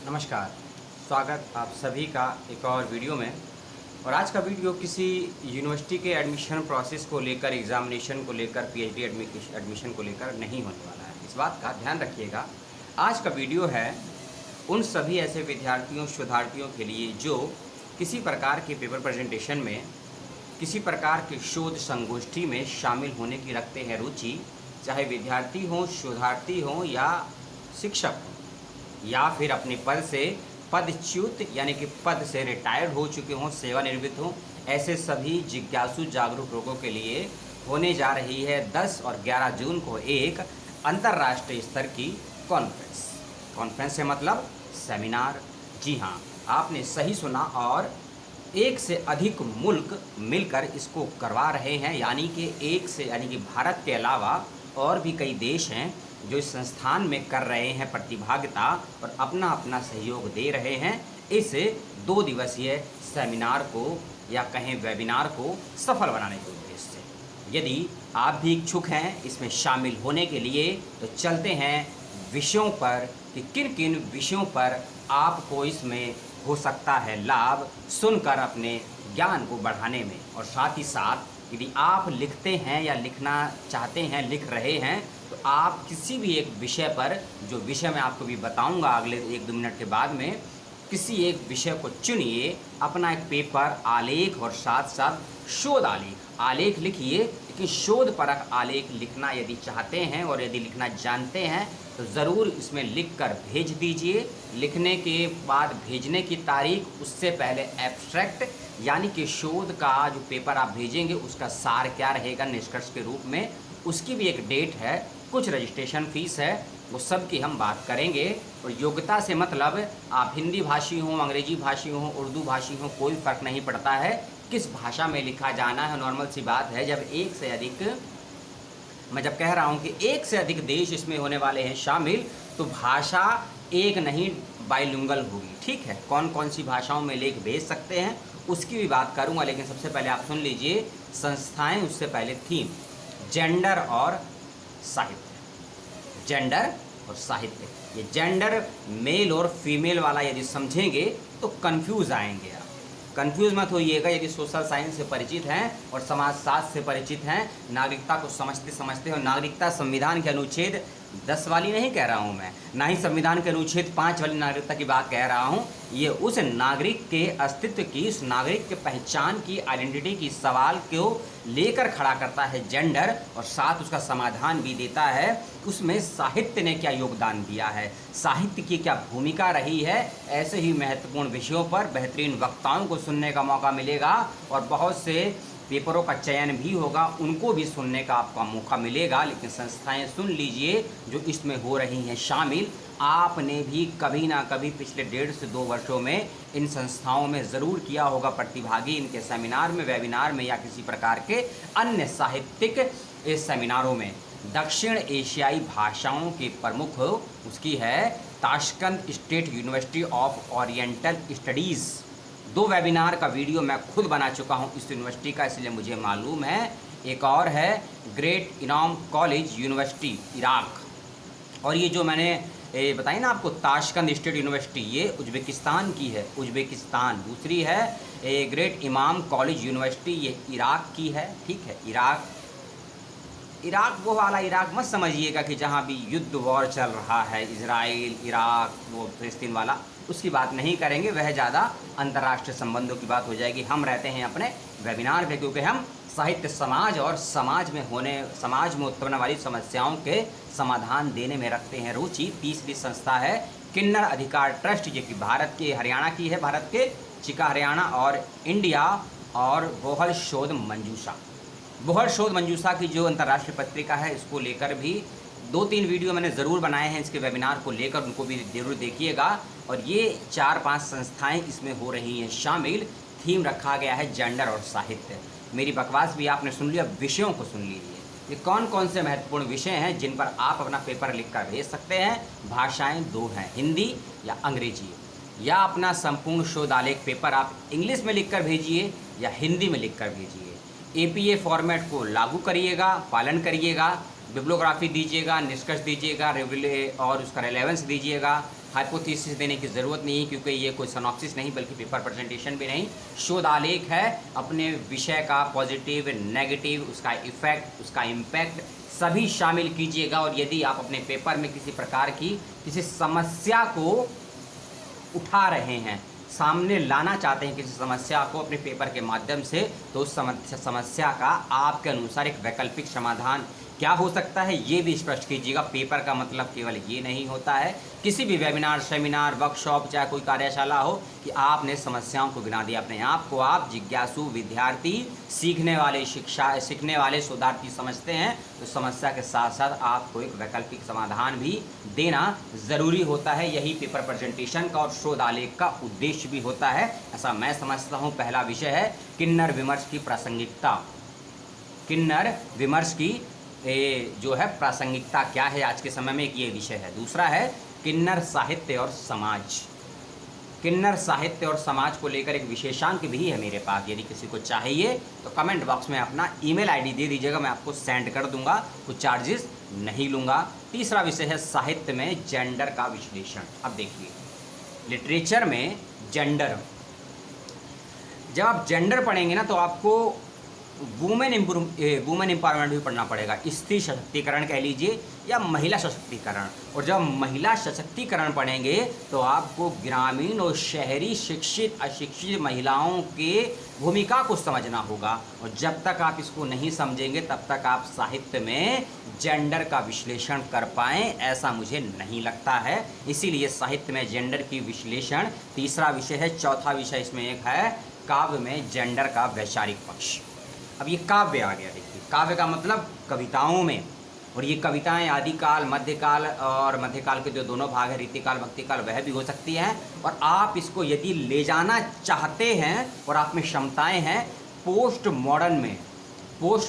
नमस्कार, स्वागत आप सभी का एक और वीडियो में। और आज का वीडियो किसी यूनिवर्सिटी के एडमिशन प्रोसेस को लेकर, एग्ज़ामिनेशन को लेकर, पीएचडी एडमिशन को लेकर नहीं होने वाला है। इस बात का ध्यान रखिएगा। आज का वीडियो है उन सभी ऐसे विद्यार्थियों, शोधार्थियों के लिए जो किसी प्रकार के पेपर प्रेजेंटेशन में, किसी प्रकार के शोध संगोष्ठी में शामिल होने की रखते हैं रुचि, चाहे विद्यार्थी हों, शोधार्थी हों या शिक्षक हों, या फिर अपने पद से पदच्युत यानी कि पद से रिटायर्ड हो चुके हों, सेवानिवृत्त हों। ऐसे सभी जिज्ञासु जागरूक लोगों के लिए होने जा रही है 10 और 11 जून को एक अंतर्राष्ट्रीय स्तर की कॉन्फ्रेंस। कॉन्फ्रेंस से मतलब सेमिनार। जी हाँ, आपने सही सुना। और एक से अधिक मुल्क मिलकर इसको करवा रहे हैं, यानी कि भारत के अलावा और भी कई देश हैं जो इस संस्थान में कर रहे हैं प्रतिभागिता और अपना अपना सहयोग दे रहे हैं इस 2 दिवसीय सेमिनार को या कहें वेबिनार को सफल बनाने के उद्देश्य से। यदि आप भी इच्छुक हैं इसमें शामिल होने के लिए तो चलते हैं विषयों पर कि किन किन विषयों पर आपको इसमें हो सकता है लाभ, सुनकर अपने ज्ञान को बढ़ाने में। और साथ ही साथ यदि आप लिखते हैं या लिखना चाहते हैं, लिख रहे हैं, तो आप किसी भी एक विषय पर, जो विषय मैं आपको भी बताऊंगा अगले 1-2 मिनट के बाद में, किसी एक विषय को चुनिए, अपना एक पेपर, आलेख और साथ साथ शोध आलेख लिखिए। लेकिन शोध परक आलेख लिखना यदि चाहते हैं और यदि लिखना जानते हैं तो ज़रूर इसमें लिखकर भेज दीजिए। लिखने के बाद भेजने की तारीख, उससे पहले एब्स्ट्रैक्ट यानी कि शोध का जो पेपर आप भेजेंगे उसका सार क्या रहेगा निष्कर्ष के रूप में, उसकी भी एक डेट है, कुछ रजिस्ट्रेशन फ़ीस है, वो सब की हम बात करेंगे। और योग्यता से मतलब आप हिंदी भाषी हों, अंग्रेजी भाषी हों, उर्दू भाषी हों, कोई फ़र्क नहीं पड़ता है किस भाषा में लिखा जाना है। नॉर्मल सी बात है, जब एक से अधिक, मैं जब कह रहा हूँ कि एक से अधिक देश इसमें होने वाले हैं शामिल, तो भाषा एक नहीं बाइलिंगुअल होगी। ठीक है, कौन कौन सी भाषाओं में लेख भेज सकते हैं उसकी भी बात करूँगा। लेकिन सबसे पहले आप सुन लीजिए संस्थाएँ, उससे पहले थीम जेंडर और साहित्य। जेंडर और साहित्य, ये जेंडर मेल और फीमेल वाला यदि समझेंगे तो कंफ्यूज आएंगे आप। कंफ्यूज मत होइएगा यदि सोशल साइंस से परिचित हैं और समाजशास्त्र से परिचित हैं, नागरिकता को समझते हो। नागरिकता संविधान के अनुच्छेद 10 वाली नहीं कह रहा हूँ मैं, ना ही संविधान के अनुच्छेद 5 वाली नागरिकता की बात कह रहा हूँ। ये उस नागरिक के अस्तित्व की, उस नागरिक के पहचान की, आइडेंटिटी की सवाल को लेकर खड़ा करता है जेंडर, और साथ उसका समाधान भी देता है। उसमें साहित्य ने क्या योगदान दिया है, साहित्य की क्या भूमिका रही है। ऐसे ही महत्वपूर्ण विषयों पर बेहतरीन वक्ताओं को सुनने का मौका मिलेगा और बहुत से पेपरों का चयन भी होगा, उनको भी सुनने का आपका मौका मिलेगा। लेकिन संस्थाएं सुन लीजिए जो इसमें हो रही हैं शामिल। आपने भी कभी ना कभी पिछले 1.5 से 2 वर्षों में इन संस्थाओं में ज़रूर किया होगा प्रतिभागी, इनके सेमिनार में, वेबिनार में या किसी प्रकार के अन्य साहित्यिक इस सेमिनारों में। दक्षिण एशियाई भाषाओं के प्रमुख उसकी है Tashkent state university of oriental studies. 2 webinar का वीडियो मैं खुद बना चुका हूं इस यूनिवर्सिटी का, इसलिए मुझे मालूम है। एक और है ग्रेट इमाम कॉलेज यूनिवर्सिटी इराक, और ये जो मैंने बताई ना आपको ताशकंद स्टेट यूनिवर्सिटी, ये उज्बेकिस्तान की है, उज्बेकिस्तान। दूसरी है ग्रेट इमाम कॉलेज यूनिवर्सिटी, ये इराक की है। ठीक है, इराक वो वाला इराक मत समझिएगा कि जहाँ भी युद्ध वॉर चल रहा है, इजराइल, इराक, वो फिलिस्तीन वाला, उसकी बात नहीं करेंगे, वह ज़्यादा अंतर्राष्ट्रीय संबंधों की बात हो जाएगी। हम रहते हैं अपने वेबिनार पे, क्योंकि हम साहित्य, समाज और समाज में उत्पन्न वाली समस्याओं के समाधान देने में रखते हैं रुचि। तीसरी संस्था है किन्नर अधिकार ट्रस्ट, जो कि भारत के, हरियाणा की है, भारत के चिका हरियाणा और इंडिया। और बोहल शोध मंजूषा की जो अंतर्राष्ट्रीय पत्रिका है, इसको लेकर भी 2-3 वीडियो मैंने ज़रूर बनाए हैं इसके वेबिनार को लेकर, उनको भी ज़रूर देखिएगा। और ये 4-5 संस्थाएं इसमें हो रही हैं शामिल। थीम रखा गया है जेंडर और साहित्य। मेरी बकवास भी आपने सुन लिया, विषयों को सुन लीजिए। ये कौन कौन से महत्वपूर्ण विषय हैं जिन पर आप अपना पेपर लिख कर भेज सकते हैं। भाषाएँ 2 हैं, हिंदी या अंग्रेजी, या अपना संपूर्ण शोध आलेख पेपर आप इंग्लिश में लिख कर भेजिए या हिंदी में लिख कर भेजिए। APA फॉर्मेट को लागू करिएगा, पालन करिएगा, बिब्लियोग्राफी दीजिएगा, निष्कर्ष दीजिएगा और उसका रेलेवेंस दीजिएगा, हाइपोथेसिस देने की ज़रूरत नहीं है, क्योंकि ये कोई सिनॉप्सिस नहीं बल्कि पेपर प्रेजेंटेशन भी नहीं, शोध आलेख है। अपने विषय का पॉजिटिव, नेगेटिव, उसका इफ़ेक्ट, उसका इम्पैक्ट सभी शामिल कीजिएगा। और यदि आप अपने पेपर में किसी प्रकार की किसी समस्या को उठा रहे हैं, सामने लाना चाहते हैं किसी समस्या को अपने पेपर के माध्यम से, तो उस समस्या का आपके अनुसार एक वैकल्पिक समाधान क्या हो सकता है ये भी स्पष्ट कीजिएगा। पेपर का मतलब केवल ये नहीं होता है किसी भी वेबिनार, सेमिनार, वर्कशॉप, चाहे कोई कार्यशाला हो कि आपने समस्याओं को गिना दिया। अपने आप को आप जिज्ञासु विद्यार्थी, सीखने वाले शोधार्थी समझते हैं, तो समस्या के साथ साथ आपको एक वैकल्पिक समाधान भी देना ज़रूरी होता है। यही पेपर प्रेजेंटेशन का और शोध आलेख का उद्देश्य भी होता है, ऐसा मैं समझता हूँ। पहला विषय है किन्नर विमर्श की प्रासंगिकता। किन्नर विमर्श की जो है प्रासंगिकता क्या है आज के समय में, एक ये विषय है। दूसरा है किन्नर साहित्य और समाज। किन्नर साहित्य और समाज को लेकर एक विशेषांक भी है मेरे पास, यदि किसी को चाहिए तो कमेंट बॉक्स में अपना ईमेल आईडी दे दीजिएगा, मैं आपको सेंड कर दूंगा, कुछ चार्जेस नहीं लूँगा। तीसरा विषय है साहित्य में जेंडर का विश्लेषण। अब देखिए, लिटरेचर में जेंडर, जब आप जेंडर पढ़ेंगे ना तो आपको वुमेन एम्पावरमेंट भी पढ़ना पड़ेगा, स्त्री सशक्तिकरण कह लीजिए या महिला सशक्तिकरण। और जब महिला सशक्तिकरण पढ़ेंगे तो आपको ग्रामीण और शहरी शिक्षित अशिक्षित महिलाओं के भूमिका को समझना होगा। और जब तक आप इसको नहीं समझेंगे तब तक आप साहित्य में जेंडर का विश्लेषण कर पाएँ, ऐसा मुझे नहीं लगता है। इसीलिए साहित्य में जेंडर की विश्लेषण तीसरा विषय है। चौथा विषय इसमें एक है काव्य में जेंडर का वैचारिक पक्ष। अब ये काव्य आ गया, देखिए काव्य का मतलब कविताओं में, और ये कविताएं आदिकाल, मध्यकाल और मध्यकाल के जो दोनों भाग हैं, रीतिकाल, भक्तिकाल, वह भी हो सकती हैं। और आप इसको यदि ले जाना चाहते हैं और आप में क्षमताएं हैं, पोस्ट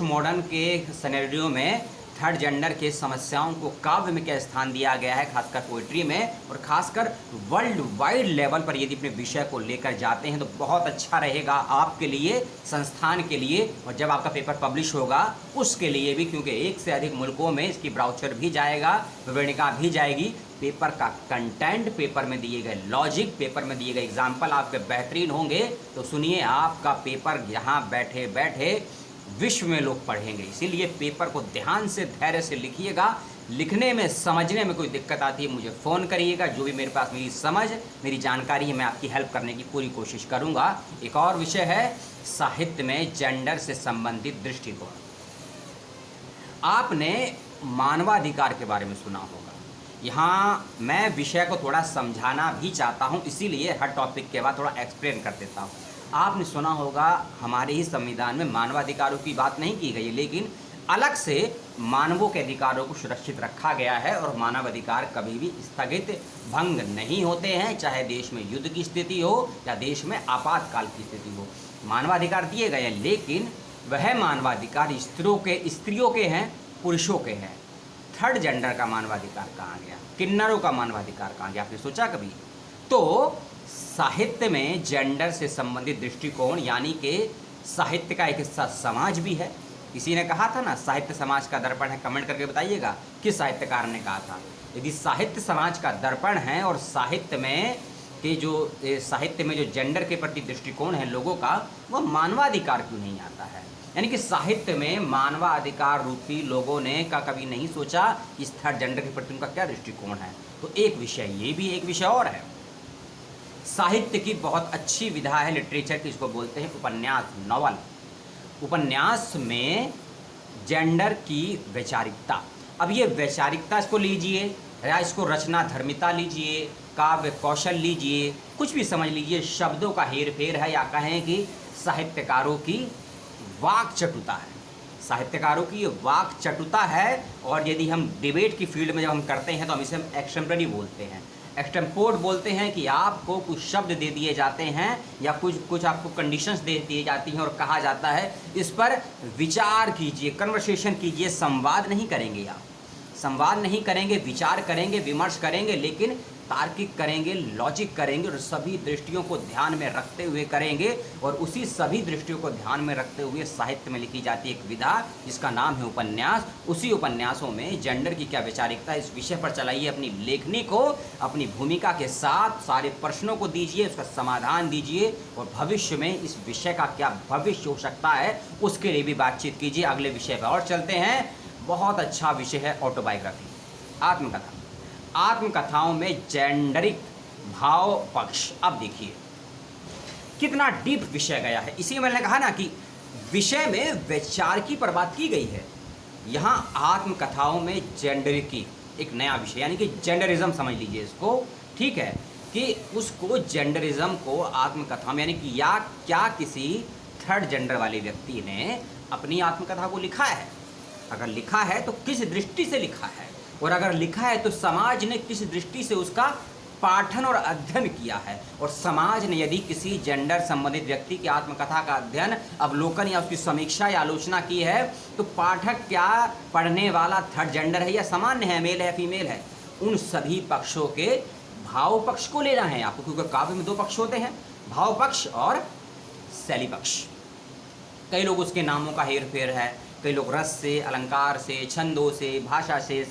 मॉडर्न के सिनेरियो में थर्ड जेंडर के समस्याओं को काव्य में क्या स्थान दिया गया है, खासकर पोइट्री में, और खासकर वर्ल्ड वाइड लेवल पर यदि अपने विषय को लेकर जाते हैं तो बहुत अच्छा रहेगा आपके लिए, संस्थान के लिए, और जब आपका पेपर पब्लिश होगा उसके लिए भी, क्योंकि एक से अधिक मुल्कों में इसकी ब्राउचर भी जाएगा, विवरणिका भी जाएगी। पेपर का कंटेंट, पेपर में दिए गए लॉजिक, पेपर में दिए गए एग्जाम्पल आपके बेहतरीन होंगे, तो सुनिए आपका पेपर यहाँ बैठे बैठे विश्व में लोग पढ़ेंगे। इसीलिए पेपर को ध्यान से, धैर्य से लिखिएगा। लिखने में, समझने में कोई दिक्कत आती है मुझे फ़ोन करिएगा, जो भी मेरे पास मेरी समझ, मेरी जानकारी है, मैं आपकी हेल्प करने की पूरी कोशिश करूँगा। एक और विषय है साहित्य में जेंडर से संबंधित दृष्टिकोण। आपने मानवाधिकार के बारे में सुना होगा, यहाँ मैं विषय को थोड़ा समझाना भी चाहता हूँ, इसीलिए हर टॉपिक के बाद थोड़ा एक्सप्लेन कर देता हूँ। आपने सुना होगा हमारे ही संविधान में मानवाधिकारों की बात नहीं की गई है, लेकिन अलग से मानवों के अधिकारों को सुरक्षित रखा गया है, और मानवाधिकार कभी भी स्थगित भंग नहीं होते हैं, चाहे देश में युद्ध की स्थिति हो या देश में आपातकाल की स्थिति हो। मानवाधिकार दिए गए हैं, लेकिन वह मानवाधिकार स्त्रियों के हैं, पुरुषों के हैं। थर्ड जेंडर का मानवाधिकार कहाँ गया, किन्नरों का मानवाधिकार कहाँ गया, आपने सोचा कभी? तो साहित्य में जेंडर से संबंधित दृष्टिकोण, यानी कि साहित्य का एक हिस्सा समाज भी है। किसी ने कहा था ना, साहित्य समाज का दर्पण है, कमेंट करके बताइएगा किस साहित्यकार ने कहा था। यदि साहित्य समाज का दर्पण है और साहित्य में जो जेंडर के प्रति दृष्टिकोण है लोगों का, वह मानवाधिकार क्यों नहीं आता है? यानी कि साहित्य में मानवाधिकार रूपी लोगों ने कभी नहीं सोचा इस थर्ड जेंडर के प्रति उनका क्या दृष्टिकोण है। तो एक विषय ये भी, एक विषय और है। साहित्य की बहुत अच्छी विधा है लिटरेचर की, इसको बोलते हैं उपन्यास, नॉवल। उपन्यास में जेंडर की वैचारिकता। अब ये वैचारिकता इसको लीजिए या इसको रचना धर्मिता लीजिए, काव्य कौशल लीजिए, कुछ भी समझ लीजिए, शब्दों का हेर फेर है, या कहें कि साहित्यकारों की वाक चटुता है। साहित्यकारों की ये वाक चटुता है। और यदि हम डिबेट की फील्ड में जब हम करते हैं तो हम इसे एक्सटेम्पररी बोलते हैं, एक्सटेम्पोर्ड बोलते हैं, कि आपको कुछ शब्द दे दिए जाते हैं या कुछ आपको कंडीशंस दे दिए जाती हैं और कहा जाता है इस पर विचार कीजिए, कन्वर्सेशन कीजिए। संवाद नहीं करेंगे आप, संवाद नहीं करेंगे, विचार करेंगे, विमर्श करेंगे, लेकिन तार्किक करेंगे, लॉजिक करेंगे और सभी दृष्टियों को ध्यान में रखते हुए करेंगे। और उसी सभी दृष्टियों को ध्यान में रखते हुए साहित्य में लिखी जाती है एक विधा जिसका नाम है उपन्यास। उसी उपन्यासों में जेंडर की क्या वैचारिकता, इस विषय पर चलाइए अपनी लेखनी को, अपनी भूमिका के साथ सारे प्रश्नों को दीजिए, उसका समाधान दीजिए और भविष्य में इस विषय का क्या भविष्य हो सकता है उसके लिए भी बातचीत कीजिए। अगले विषय पर और चलते हैं। बहुत अच्छा विषय है ऑटोबायोग्राफी, आत्मकथा। आत्मकथाओं में जेंडरिक भाव पक्ष। अब देखिए कितना डीप विषय गया है। इसी मैंने कहा ना कि विषय में वैचारिकी पर बात की गई है। यहाँ आत्मकथाओं में जेंडरिकी एक नया विषय, यानी कि जेंडरिज्म समझ लीजिए इसको, ठीक है, कि उसको जेंडरिज्म को आत्मकथा में, यानी कि या क्या किसी थर्ड जेंडर वाले व्यक्ति ने अपनी आत्मकथा को लिखा है, अगर लिखा है तो किस दृष्टि से लिखा है, और अगर लिखा है तो समाज ने किस दृष्टि से उसका पाठन और अध्ययन किया है। और समाज ने यदि किसी जेंडर संबंधित व्यक्ति की आत्मकथा का अध्ययन, अवलोकन या उसकी समीक्षा या आलोचना की है तो पाठक क्या पढ़ने वाला थर्ड जेंडर है या सामान्य है, मेल है फीमेल है, उन सभी पक्षों के भाव पक्ष को लेना है आपको, क्योंकि काव्य में दो पक्ष होते हैं, भाव पक्ष और शैली पक्ष। कई लोग उसके नामों का हेर फेर है, कई लोग रस से, अलंकार से, छंदों से, भाषा से,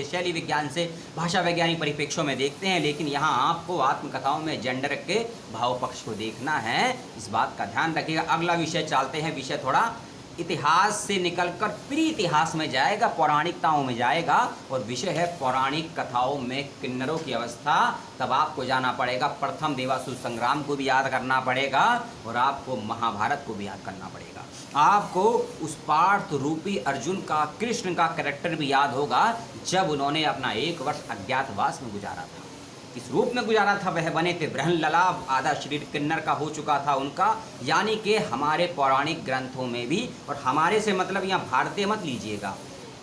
शैली विज्ञान से, भाषा वैज्ञानिक परिप्रेक्ष्यों में देखते हैं। लेकिन यहाँ आपको आत्मकथाओं में जेंडर के भाव पक्ष को देखना है, इस बात का ध्यान रखिएगा। अगला विषय चलते हैं। विषय थोड़ा इतिहास से निकलकर प्री इतिहास में जाएगा, पौराणिकताओं में जाएगा, और विषय है पौराणिक कथाओं में किन्नरों की अवस्था। तब आपको जाना पड़ेगा प्रथम देवासुर संग्राम को भी याद करना पड़ेगा और आपको महाभारत को भी याद करना पड़ेगा। आपको उस पार्थ रूपी अर्जुन का, कृष्ण का कैरेक्टर भी याद होगा जब उन्होंने अपना 1 वर्ष अज्ञातवास में गुजारा था। किस रूप में गुजारा था, वह बने थे ब्रहण ललाभ, आधा शरीर किन्नर का हो चुका था उनका। यानी कि हमारे पौराणिक ग्रंथों में भी, और हमारे से मतलब यहाँ भारतीय मत लीजिएगा,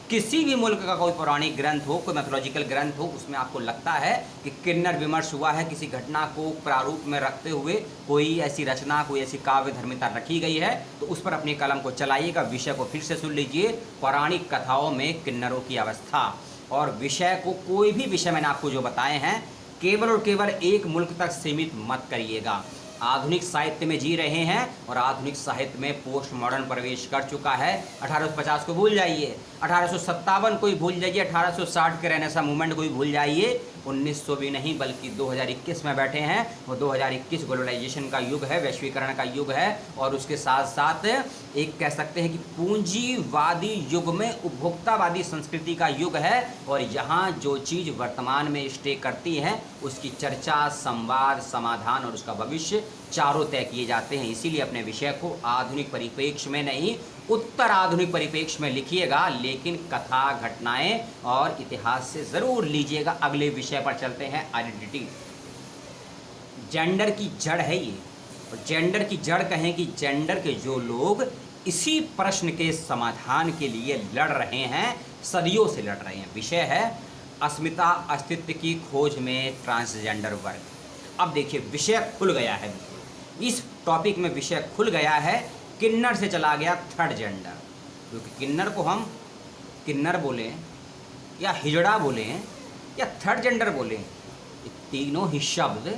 किसी भी मुल्क का कोई पौराणिक ग्रंथ हो, कोई मैथोलॉजिकल ग्रंथ हो, उसमें आपको लगता है कि किन्नर विमर्श हुआ है, किसी घटना को प्रारूप में रखते हुए कोई ऐसी रचना, कोई ऐसी काव्य धर्मिता रखी गई है, तो उस पर अपनी कलम को चलाइएगा। विषय को फिर से सुन लीजिए, पौराणिक कथाओं में किन्नरों की अवस्था। और विषय को, कोई भी विषय मैंने आपको जो बताए हैं, केवल और केवल एक मुल्क तक सीमित मत करिएगा। आधुनिक साहित्य में जी रहे हैं और आधुनिक साहित्य में पोस्ट मॉडर्न प्रवेश कर चुका है। 1850 को भूल जाइए, 1857 को ही भूल जाइए, 1860 के रेनेसां मूवमेंट को ही भूल जाइए, 1900 भी नहीं बल्कि 2021 में बैठे हैं। और 2021 ग्लोबलाइजेशन का युग है, वैश्वीकरण का युग है, और उसके साथ साथ एक कह सकते हैं कि पूंजीवादी युग में उपभोक्तावादी संस्कृति का युग है। और यहाँ जो चीज़ वर्तमान में स्टे करती है उसकी चर्चा, संवाद, समाधान और उसका भविष्य चारों तय किए जाते हैं। इसीलिए अपने विषय को आधुनिक परिप्रेक्ष्य में नहीं, उत्तर आधुनिक परिप्रेक्ष्य में लिखिएगा, लेकिन कथा, घटनाएं और इतिहास से ज़रूर लीजिएगा। अगले विषय पर चलते हैं, आइडेंटिटी। जेंडर की जड़ है ये, और जेंडर की जड़ कहें कि जेंडर के जो लोग इसी प्रश्न के समाधान के लिए लड़ रहे हैं, सदियों से लड़ रहे हैं। विषय है अस्मिता अस्तित्व की खोज में ट्रांसजेंडर वर्ग। अब देखिए विषय खुल गया है, इस टॉपिक में विषय खुल गया है। किन्नर से चला गया थर्ड जेंडर, क्योंकि किन्नर को हम किन्नर बोलें या हिजड़ा बोलें या थर्ड जेंडर बोलें, ये तीनों ही शब्द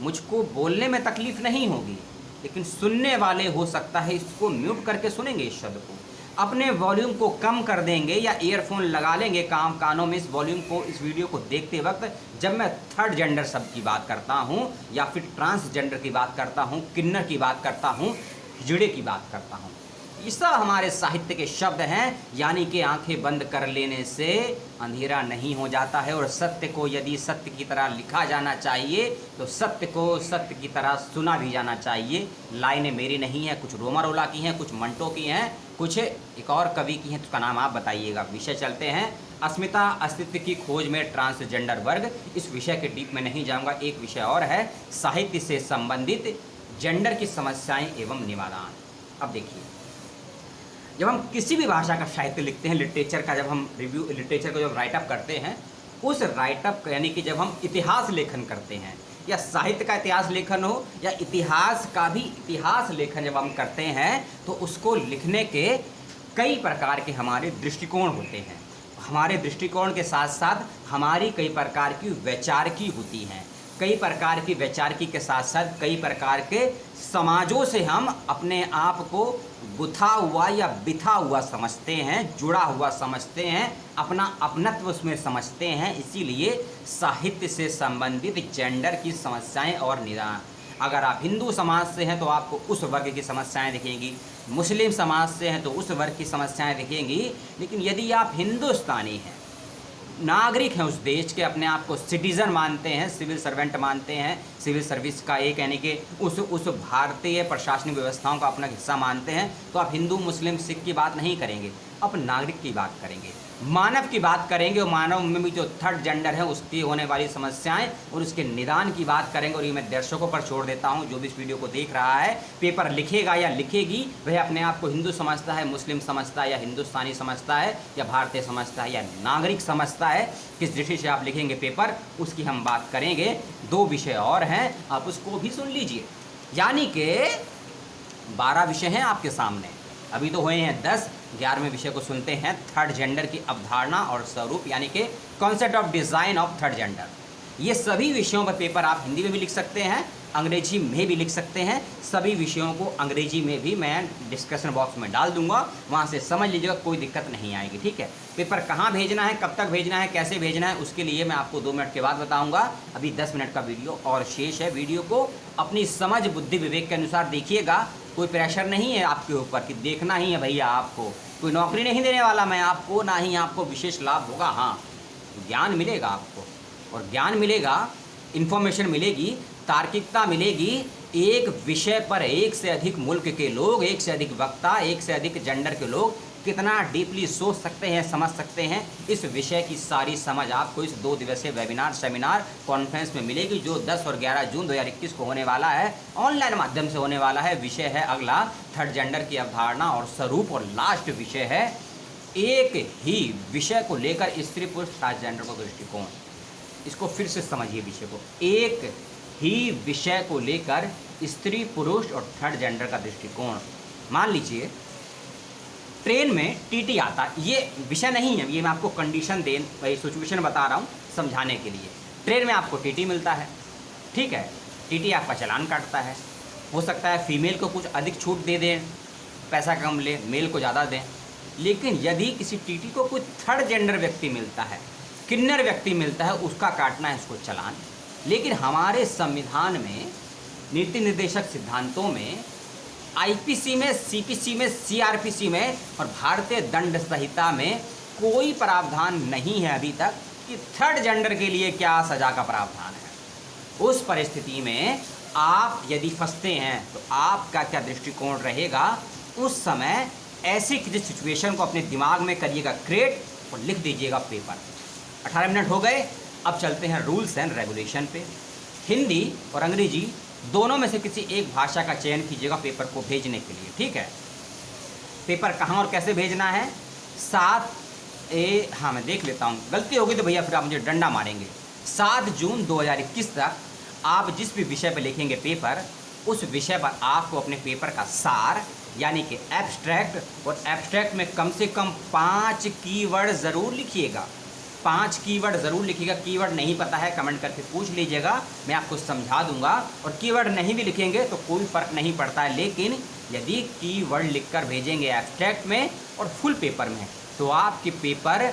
मुझको बोलने में तकलीफ़ नहीं होगी, लेकिन सुनने वाले हो सकता है इसको म्यूट करके सुनेंगे, इस शब्द को अपने वॉल्यूम को कम कर देंगे या ईयरफोन लगा लेंगे कानों में इस वॉल्यूम को, इस वीडियो को देखते वक्त, जब मैं थर्ड जेंडर शब्द की बात करता हूँ या फिर ट्रांसजेंडर की बात करता हूँ, किन्नर की बात करता हूँ, हिजड़े की बात करता हूँ। ये सब हमारे साहित्य के शब्द हैं, यानी कि आंखें बंद कर लेने से अंधेरा नहीं हो जाता है। और सत्य को यदि सत्य की तरह लिखा जाना चाहिए तो सत्य को सत्य की तरह सुना भी जाना चाहिए। लाइनें मेरी नहीं हैं, कुछ रोमा रोला की हैं, कुछ मंटो की हैं, कुछ एक और कवि की हैं, तो उसका नाम आप बताइएगा। विषय चलते हैं, अस्मिता अस्तित्व की खोज में ट्रांसजेंडर वर्ग। इस विषय के डीप में नहीं जाऊँगा, एक विषय और है साहित्य से संबंधित जेंडर की समस्याएँ एवं निवारण। अब देखिए, जब हम किसी भी भाषा का साहित्य लिखते हैं, लिटरेचर का जब हम रिव्यू, लिटरेचर को जब राइटअप करते हैं, उस राइटअप यानी कि जब हम इतिहास लेखन करते हैं, या साहित्य का इतिहास लेखन हो या इतिहास का भी इतिहास लेखन जब हम करते हैं, तो उसको लिखने के कई प्रकार के हमारे दृष्टिकोण होते हैं। हमारे दृष्टिकोण के साथ साथ हमारी कई प्रकार की वैचारिकी होती हैं। कई प्रकार की वैचारिकी के साथ साथ कई प्रकार के समाजों से हम अपने आप को गुथा हुआ या बिथा हुआ समझते हैं, जुड़ा हुआ समझते हैं, अपना अपनत्व उसमें समझते हैं। इसीलिए साहित्य से संबंधित जेंडर की समस्याएं और निदान, अगर आप हिंदू समाज से हैं तो आपको उस वर्ग की समस्याएं दिखेंगी, मुस्लिम समाज से हैं तो उस वर्ग की समस्याएं दिखेंगी। लेकिन यदि आप हिंदुस्तानी हैं, नागरिक हैं उस देश के, अपने आप को सिटीज़न मानते हैं, सिविल सर्वेंट मानते हैं, सिविल सर्विस का एक यानी कि उस भारतीय प्रशासनिक व्यवस्थाओं का अपना हिस्सा मानते हैं, तो आप हिंदू मुस्लिम सिख की बात नहीं करेंगे, आप नागरिक की बात करेंगे, मानव की बात करेंगे। और मानव में भी जो थर्ड जेंडर है उसकी होने वाली समस्याएं और उसके निदान की बात करेंगे। और ये मैं दर्शकों पर छोड़ देता हूं, जो भी इस वीडियो को देख रहा है, पेपर लिखेगा या लिखेगी, वह अपने आप को हिंदू समझता है, मुस्लिम समझता है या हिंदुस्तानी समझता है या भारतीय समझता है या नागरिक समझता है, किस दृष्टि से आप लिखेंगे पेपर, उसकी हम बात करेंगे। 2 विषय और हैं, आप उसको भी सुन लीजिए। यानी कि 12 विषय हैं आपके सामने, अभी तो हुए हैं 10। 11वें विषय को सुनते हैं, थर्ड जेंडर की अवधारणा और स्वरूप, यानी कि concept of design of third gender. ये सभी विषयों पर पेपर आप हिंदी में भी लिख सकते हैं, अंग्रेजी में भी लिख सकते हैं। सभी विषयों को अंग्रेजी में भी मैं डिस्कशन बॉक्स में डाल दूंगा, वहाँ से समझ लीजिएगा, कोई दिक्कत नहीं आएगी। ठीक है, पेपर कहाँ भेजना है, कब तक भेजना है, कैसे भेजना है, उसके लिए मैं आपको 2 मिनट के बाद बताऊंगा। अभी 10 मिनट का वीडियो और शेष है। वीडियो को अपनी समझ बुद्धि विवेक के अनुसार देखिएगा, कोई प्रेशर नहीं है आपके ऊपर कि देखना ही है भैया आपको, कोई नौकरी नहीं देने वाला मैं आपको, ना ही आपको विशेष लाभ होगा। हाँ, ज्ञान मिलेगा आपको, और ज्ञान मिलेगा, इन्फॉर्मेशन मिलेगी, तार्किकता मिलेगी। एक विषय पर एक से अधिक मुल्क के लोग, एक से अधिक वक्ता, एक से अधिक जेंडर के लोग कितना डीपली सोच सकते हैं, समझ सकते हैं, इस विषय की सारी समझ आपको इस 2 दिवसीय वेबिनार सेमिनार कॉन्फ्रेंस में मिलेगी, जो 10 और 11 जून 2021 को होने वाला है, ऑनलाइन माध्यम से होने वाला है। विषय है अगला थर्ड जेंडर की अवधारणा और स्वरूप, और लास्ट विषय है एक ही विषय को लेकर स्त्री पुरुष ट्रांसजेंडर का दृष्टिकोण। इसको फिर से समझिए विषय को, एक ही विषय को लेकर स्त्री पुरुष और थर्ड जेंडर का दृष्टिकोण। मान लीजिए ट्रेन में टीटी आता, ये विषय नहीं है, ये मैं आपको कंडीशन वही सिचुएशन बता रहा हूँ समझाने के लिए। ट्रेन में आपको टीटी मिलता है, ठीक है, टीटी आपका चालान काटता है। हो सकता है फीमेल को कुछ अधिक छूट दे दें, पैसा कम ले, मेल को ज़्यादा दें। लेकिन यदि किसी टीटी को कोई थर्ड जेंडर व्यक्ति मिलता है, किन्नर व्यक्ति मिलता है, उसका काटना है उसको चालान। लेकिन हमारे संविधान में, नीति निर्देशक सिद्धांतों में, आईपीसी में, सीपीसी में, सीआरपीसी में और भारतीय दंड संहिता में कोई प्रावधान नहीं है अभी तक कि थर्ड जेंडर के लिए क्या सज़ा का प्रावधान है। उस परिस्थिति में आप यदि फंसते हैं तो आपका क्या दृष्टिकोण रहेगा उस समय? ऐसी किसी सिचुएशन को अपने दिमाग में करिएगा क्रिएट और लिख दीजिएगा पेपर। 18 मिनट हो गए, अब चलते हैं रूल्स एंड रेगुलेशन पे। हिंदी और अंग्रेजी दोनों में से किसी एक भाषा का चयन कीजिएगा पेपर को भेजने के लिए, ठीक है। पेपर कहाँ और कैसे भेजना है? 7 हाँ मैं देख लेता हूँ, गलती होगी तो भैया फिर आप मुझे डंडा मारेंगे। 7 जून 2021 तक आप जिस भी विषय पर लिखेंगे पेपर, उस विषय पर आपको अपने पेपर का सार यानी कि एब्स्ट्रैक्ट, और एब्स्ट्रैक्ट में कम से कम 5 कीवर्ड ज़रूर लिखिएगा। 5 कीवर्ड ज़रूर लिखिएगा। कीवर्ड नहीं पता है कमेंट करके पूछ लीजिएगा, मैं आपको समझा दूंगा। और कीवर्ड नहीं भी लिखेंगे तो कोई फ़र्क नहीं पड़ता है, लेकिन यदि कीवर्ड लिखकर भेजेंगे एब्स्ट्रैक्ट में और फुल पेपर में, तो आपके पेपर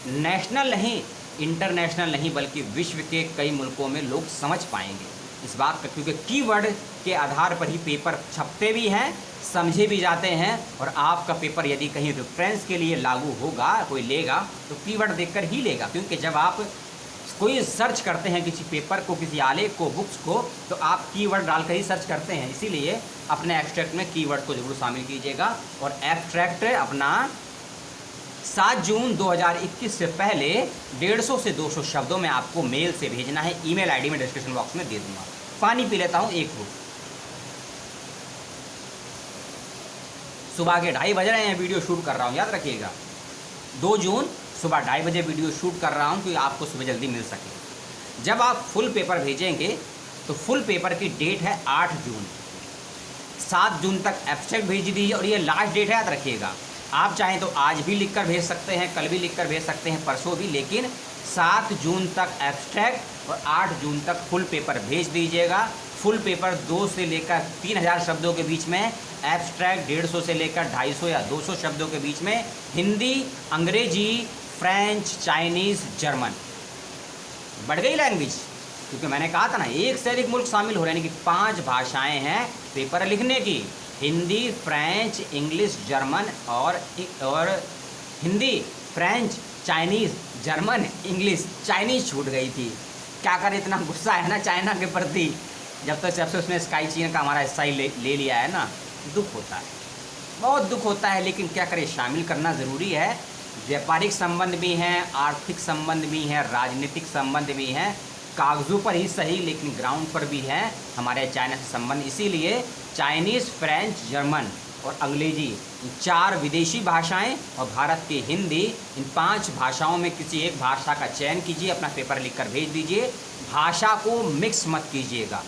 नेशनल नहीं, इंटरनेशनल नहीं, बल्कि विश्व के कई मुल्कों में लोग समझ पाएंगे इस बात का, क्योंकि कीवर्ड के आधार पर ही पेपर छपते भी हैं, समझे भी जाते हैं। और आपका पेपर यदि कहीं रेफरेंस के लिए लागू होगा, कोई लेगा तो कीवर्ड देखकर ही लेगा, क्योंकि जब आप कोई सर्च करते हैं किसी पेपर को, किसी आलेख को, बुक्स को, तो आप कीवर्ड डालकर ही सर्च करते हैं। इसीलिए अपने एब्स्ट्रैक्ट में कीवर्ड को ज़रूर शामिल कीजिएगा। और एब्स्ट्रैक्ट अपना 7 जून 2021 से पहले 150 से 200 शब्दों में आपको मेल से भेजना है। ईमेल आईडी में डिस्क्रिप्शन बॉक्स में दे दूंगा। पानी पी लेता हूँ 1 घूंट। सुबह के 2:30 बज रहे हैं, वीडियो शूट कर रहा हूँ, याद रखिएगा। 2 जून सुबह 2:30 बजे वीडियो शूट कर रहा हूँ कि आपको सुबह जल्दी मिल सके। जब आप फुल पेपर भेजेंगे तो फुल पेपर की डेट है 8 जून। 7 जून तक एब्स्ट्रैक्ट भेज दीजिए, और ये लास्ट डेट है, याद रखिएगा। आप चाहें तो आज भी लिख कर भेज सकते हैं, कल भी लिख कर भेज सकते हैं, परसों भी, लेकिन 7 जून तक एब्स्ट्रैक्ट और 8 जून तक फुल पेपर भेज दीजिएगा। फुल पेपर 2 से लेकर 3000 शब्दों के बीच में, एब्स्ट्रैक्ट 150 से लेकर 250 या 200 शब्दों के बीच में, हिंदी, अंग्रेजी, फ्रेंच, चाइनीज़, जर्मन। बढ़ गई लैंग्वेज, क्योंकि मैंने कहा था ना एक से अधिक मुल्क शामिल हो रहे हैं, यानी कि 5 भाषाएं हैं पेपर लिखने की, हिंदी, फ्रेंच, इंग्लिश, जर्मन और Hindi, French, Chinese, German, English. Chinese छूट गई थी, क्या करें, इतना गुस्सा है ना चाइना के प्रति, जब से उसने स्काई चीन का हमारा हिस्सा ही ले लिया है ना, दुख होता है, बहुत दुख होता है। लेकिन क्या करें, शामिल करना ज़रूरी है। व्यापारिक संबंध भी हैं, आर्थिक संबंध भी हैं, राजनीतिक संबंध भी हैं, कागज़ों पर ही सही लेकिन ग्राउंड पर भी हैं हमारे चाइना से संबंध। इसीलिए चाइनीज़, फ्रेंच, जर्मन और अंग्रेजी, इन 4 विदेशी भाषाएं और भारत की हिंदी, इन 5 भाषाओं में किसी एक भाषा का चयन कीजिए, अपना पेपर लिखकर भेज दीजिए। भाषा को मिक्स मत कीजिएगा,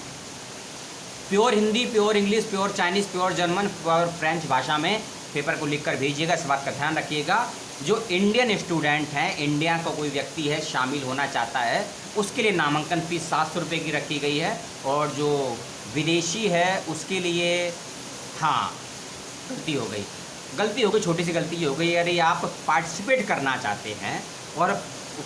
pure Hindi, pure English, pure Chinese, pure German, pure French भाषा में पेपर को लिखकर भेजिएगा। इस बात का ध्यान रखिएगा। जो इंडियन स्टूडेंट हैं, इंडिया का कोई व्यक्ति है शामिल होना चाहता है, उसके लिए नामांकन फीस 700 रुपये की रखी गई है, और जो विदेशी है उसके लिए, हाँ गलती हो गई, छोटी सी गलती हो गई। यदि आप पार्टिसिपेट करना चाहते हैं और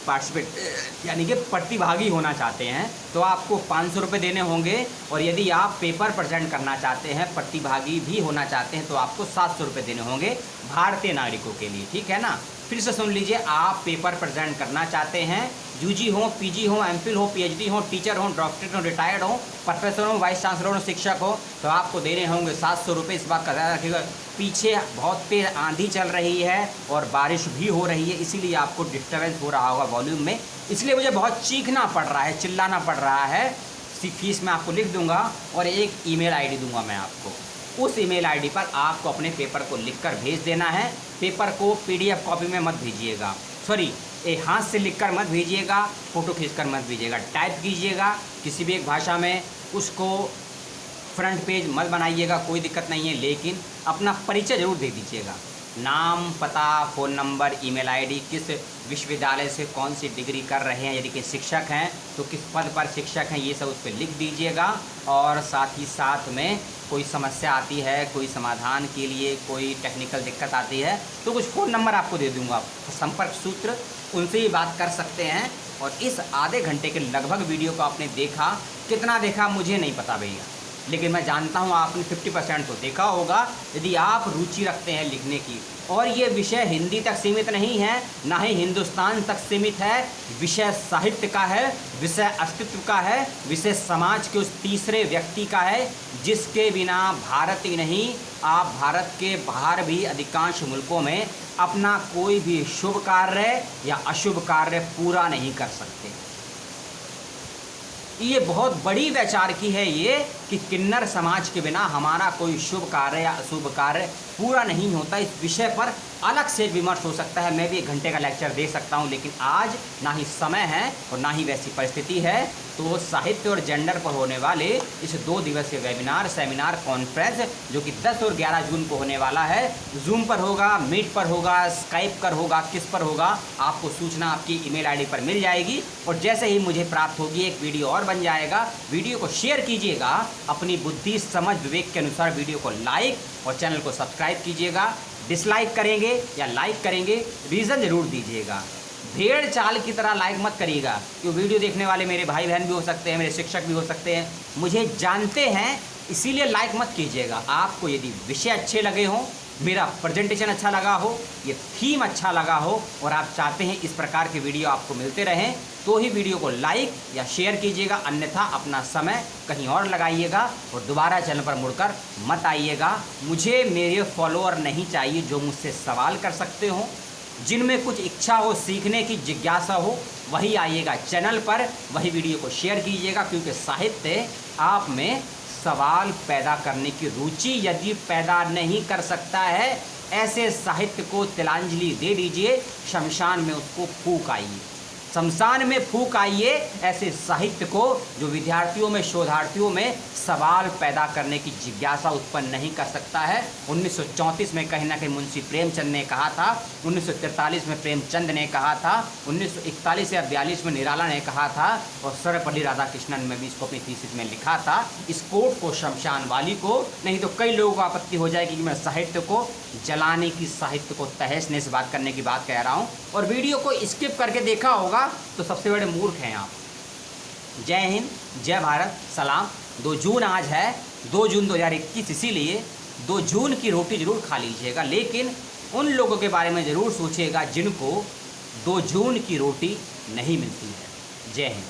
पार्टिसिपेट यानी कि प्रतिभागी होना चाहते हैं तो आपको 500 रुपये देने होंगे, और यदि आप पेपर प्रेजेंट करना चाहते हैं, प्रतिभागी भी होना चाहते हैं, तो आपको 700 रुपये देने होंगे भारतीय नागरिकों के लिए, ठीक है ना। फिर से सुन लीजिए, आप पेपर प्रेजेंट करना चाहते हैं, यूजी हो, पीजी हो, एमफिल हो, पीएचडी हो, टीचर हो, डॉक्टरेट हो, रिटायर्ड हो, प्रोफेसर हो, वाइस चांसलर हो, शिक्षक हो, तो आपको देने होंगे 700 रुपये। इस बात का ध्यान रखिएगा। पीछे बहुत तेज आंधी चल रही है और बारिश भी हो रही है, इसीलिए आपको डिस्टर्बेंस हो रहा होगा वॉल्यूम में, इसलिए मुझे बहुत चीखना पड़ रहा है, चिल्लाना पड़ रहा है। फीस मैं आपको लिख दूंगा और एक ईमेल आईडी दूंगा मैं आपको, उस ईमेल आईडी पर आपको अपने पेपर को लिखकर भेज देना है। पेपर को पीडीएफ कॉपी में मत भेजिएगा, सॉरी हाथ से लिखकर मत भेजिएगा, फ़ोटो खींचकर मत भेजिएगा, टाइप कीजिएगा किसी भी एक भाषा में, उसको फ्रंट पेज मत बनाइएगा, कोई दिक्कत नहीं है, लेकिन अपना परिचय ज़रूर दे दीजिएगा, नाम, पता, फ़ोन नंबर, ईमेल आईडी, किस विश्वविद्यालय से कौन सी डिग्री कर रहे हैं, यदि कि शिक्षक हैं तो किस पद पर शिक्षक हैं, ये सब उस पर लिख दीजिएगा। और साथ ही साथ में कोई समस्या आती है, कोई समाधान के लिए कोई टेक्निकल दिक्कत आती है तो कुछ फ़ोन नंबर आपको दे दूँगा, संपर्क सूत्र, उनसे ही बात कर सकते हैं। और इस आधे घंटे के लगभग वीडियो को आपने देखा, कितना देखा मुझे नहीं पता भैया, लेकिन मैं जानता हूँ आपने 50% तो देखा होगा। यदि आप रुचि रखते हैं लिखने की, और ये विषय हिंदी तक सीमित नहीं है, ना ही हिंदुस्तान तक सीमित है, विषय साहित्य का है, विषय अस्तित्व का है, विषय समाज के उस तीसरे व्यक्ति का है जिसके बिना भारत ही नहीं, आप भारत के बाहर भी अधिकांश मुल्कों में अपना कोई भी शुभ कार्य या अशुभ कार्य पूरा नहीं कर सकते। ये बहुत बड़ी वैचार की है ये कि किन्नर समाज के बिना हमारा कोई शुभ कार्य या अशुभ कार्य पूरा नहीं होता। इस विषय पर अलग से विमर्श हो सकता है, मैं भी 1 घंटे का लेक्चर दे सकता हूं, लेकिन आज ना ही समय है और ना ही वैसी परिस्थिति है। तो साहित्य और जेंडर पर होने वाले इस 2 दिवसीय वेबिनार, सेमिनार, कॉन्फ्रेंस जो कि 10 और 11 जून को होने वाला है, जूम पर होगा, मीट पर होगा, स्काइप पर होगा, किस पर होगा, आपको सूचना आपकी ईमेल आईडी पर मिल जाएगी। और जैसे ही मुझे प्राप्त होगी एक वीडियो और बन जाएगा। वीडियो को शेयर कीजिएगा, अपनी बुद्धि, समझ, विवेक के अनुसार वीडियो को लाइक और चैनल को सब्सक्राइब कीजिएगा। डिसलाइक करेंगे या लाइक करेंगे, रीज़न ज़रूर दीजिएगा। भेड़ चाल की तरह लाइक मत करिएगा, क्योंकि वीडियो देखने वाले मेरे भाई बहन भी हो सकते हैं, मेरे शिक्षक भी हो सकते हैं, मुझे जानते हैं, इसीलिए लाइक मत कीजिएगा। आपको यदि विषय अच्छे लगे हों, मेरा प्रेजेंटेशन अच्छा लगा हो, ये थीम अच्छा लगा हो और आप चाहते हैं इस प्रकार के वीडियो आपको मिलते रहें, तो ही वीडियो को लाइक या शेयर कीजिएगा, अन्यथा अपना समय कहीं और लगाइएगा और दोबारा चैनल पर मुड़कर मत आइएगा। मुझे मेरे फॉलोअर नहीं चाहिए जो मुझसे सवाल कर सकते हो, जिनमें कुछ इच्छा हो, सीखने की जिज्ञासा हो, वही आइएगा चैनल पर, वही वीडियो को शेयर कीजिएगा। क्योंकि साहित्य आप में सवाल पैदा करने की रुचि यदि पैदा नहीं कर सकता है, ऐसे साहित्य को तिलांजलि दे दीजिए, शमशान में उसको फूंक आइए। शमशान में फूंक आइए ऐसे साहित्य को जो विद्यार्थियों में, शोधार्थियों में सवाल पैदा करने की जिज्ञासा उत्पन्न नहीं कर सकता है। 1934 में कहीं ना कहीं मुंशी प्रेमचंद ने कहा था, 1943 में प्रेमचंद ने कहा था, 1941 या 42 में निराला ने कहा था, और सर्वपल्ली राधाकृष्णन में भी इसको अपनी थीसिस में लिखा था। इस कोट को शमशान वाली को, नहीं तो कई लोगों को आपत्ति हो जाएगी कि मैं साहित्य को जलाने की, साहित्य को तहस नहस बात करने की बात कह रहा हूँ, और वीडियो को स्किप करके देखा होगा तो सबसे बड़े मूर्ख हैं आप। जय हिंद, जय भारत, सलाम। 2 जून आज है, 2 जून 2021, इसीलिए 2 जून की रोटी ज़रूर खा लीजिएगा, लेकिन उन लोगों के बारे में ज़रूर सोचिएगा जिनको 2 जून की रोटी नहीं मिलती है। जय हिंद।